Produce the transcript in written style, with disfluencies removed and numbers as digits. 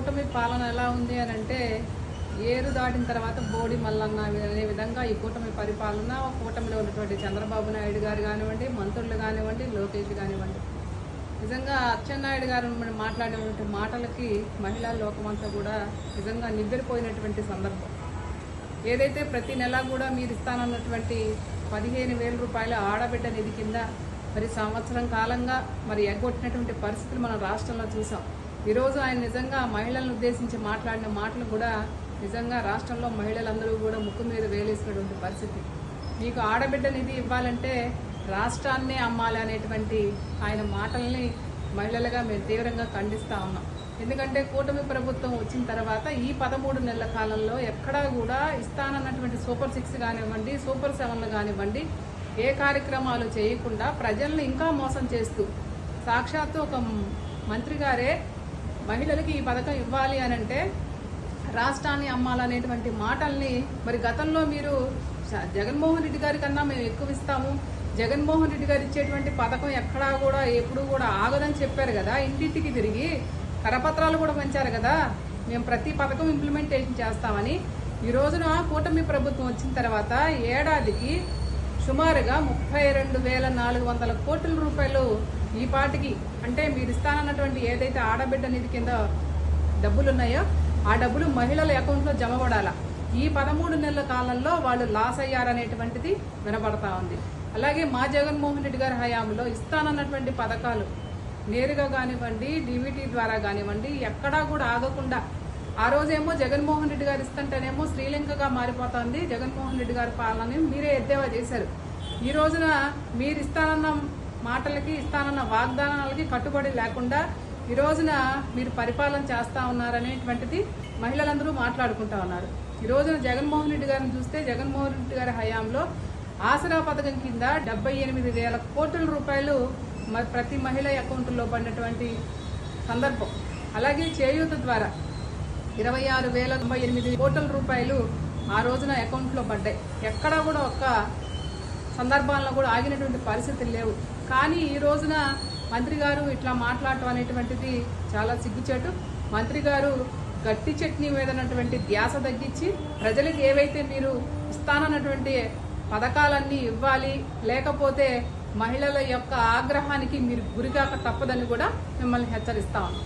కూటమి పాలన ఎలా ఉంది అని అంటే ఏరు దాటిన తర్వాత బోడి మల్లన్న అనే విధంగా ఈ కూటమి పరిపాలన, కూటమిలో ఉన్నటువంటి చంద్రబాబు నాయుడు గారు కానివ్వండి, మంత్రులు కానివ్వండి, లోకేష్ కానివ్వండి, నిజంగా అచ్చెన్నాయుడు గారు మాట్లాడినటువంటి మాటలకి మహిళా లోకమంతా కూడా నిజంగా నిద్రపోయినటువంటి సందర్భం. ఏదైతే ప్రతి నెల కూడా మీరు ఇస్తానన్నటువంటి 15,000 రూపాయల ఆడబిడ్డ నిధి కింద మరి సంవత్సరం కాలంగా మరి ఎగ్గొట్టినటువంటి పరిస్థితులు మనం రాష్ట్రంలో చూసాం. ఈరోజు ఆయన నిజంగా మహిళలను ఉద్దేశించి మాట్లాడిన మాటలు కూడా నిజంగా రాష్ట్రంలో మహిళలందరూ కూడా ముక్కు మీద వేలేసినటువంటి పరిస్థితి. మీకు ఆడబిడ్డ నిధి ఇవ్వాలంటే రాష్ట్రాన్నే అమ్మాలి అనేటువంటి ఆయన మాటల్ని మహిళలుగా మేము తీవ్రంగా ఖండిస్తూ ఉన్నాం. ఎందుకంటే కూటమి ప్రభుత్వం వచ్చిన తర్వాత ఈ 13 నెలల కాలంలో ఎక్కడా కూడా ఇస్తానన్నటువంటి సూపర్ 6 కానివ్వండి, సూపర్ 7 కానివ్వండి, ఏ కార్యక్రమాలు చేయకుండా ప్రజల్ని ఇంకా మోసం చేస్తూ సాక్షాత్తు ఒక మంత్రి గారే మహిళలకి ఈ పథకం ఇవ్వాలి అని అంటే రాష్ట్రాన్ని అమ్మాలనేటువంటి మాటల్ని మరి గతంలో మీరు జగన్మోహన్ రెడ్డి గారి కన్నా మేము ఎక్కువ ఇస్తాము, జగన్మోహన్ రెడ్డి గారు ఇచ్చేటువంటి పథకం ఎక్కడా కూడా ఎప్పుడు కూడా ఆగదని చెప్పారు కదా, ఇంటింటికి తిరిగి కరపత్రాలు కూడా పంచారు కదా, మేము ప్రతి పథకం ఇంప్లిమెంటేషన్ చేస్తామని. ఈ రోజున కూటమి ప్రభుత్వం వచ్చిన తర్వాత ఏడాదికి సుమారుగా 32,400 కోట్ల రూపాయలు ఈ పాటికి అంటే మీరు ఇస్తానన్నటువంటి ఏదైతే ఆడబిడ్డ నిధి కింద డబ్బులు ఉన్నాయో ఆ డబ్బులు మహిళల అకౌంట్లో జమ పడాల. ఈ 13 నెలల కాలంలో వాళ్ళు లాస్ అయ్యారనేటువంటిది వినపడతా ఉంది. అలాగే మా జగన్మోహన్ రెడ్డి గారి హయాంలో ఇస్తానన్నటువంటి పథకాలు నేరుగా కానివ్వండి, డీబీటీ ద్వారా కానివ్వండి, ఎక్కడా కూడా ఆగకుండా ఆ రోజేమో జగన్మోహన్ రెడ్డి గారు ఇస్తుంటేనేమో శ్రీలంకగా మారిపోతుంది జగన్మోహన్ రెడ్డి గారి పాలనని మీరే ఎద్దేవా చేశారు. ఈ రోజున మీరు ఇస్తానన్న మాటలకి, ఇస్తానన్న వాగ్దానాలకి కట్టుబడి లేకుండా ఈ రోజున మీరు పరిపాలన చేస్తూ ఉన్నారనేటువంటిది మహిళలందరూ మాట్లాడుకుంటా ఉన్నారు. ఈ రోజున జగన్మోహన్ రెడ్డి గారిని చూస్తే జగన్మోహన్ రెడ్డి గారి హయాంలో ఆసరా పథకం కింద 78,000 కోట్ల రూపాయలు ప్రతి మహిళ అకౌంట్లో పడినటువంటి సందర్భం. అలాగే చేయూత ద్వారా 26,098 కోట్ల రూపాయలు ఆ రోజున అకౌంట్లో పడ్డాయి. ఎక్కడా కూడా ఒక్క సందర్భాల్లో కూడా ఆగినటువంటి పరిస్థితులు లేవు. కానీ ఈ రోజున మంత్రి గారు ఇట్లా మాట్లాడటం అనేటువంటిది చాలా సిగ్గుచేటు. మంత్రి గారు గట్టి చట్నీ మీద ఉన్నటువంటి ధ్యాస తగ్గించి ప్రజలకు ఏవైతే మీరు ఇస్తానన్నటువంటి పథకాలన్నీ ఇవ్వాలి, లేకపోతే మహిళల యొక్క ఆగ్రహానికి మీరు గురికాక తప్పదని కూడా మిమ్మల్ని హెచ్చరిస్తా ఉన్నాం.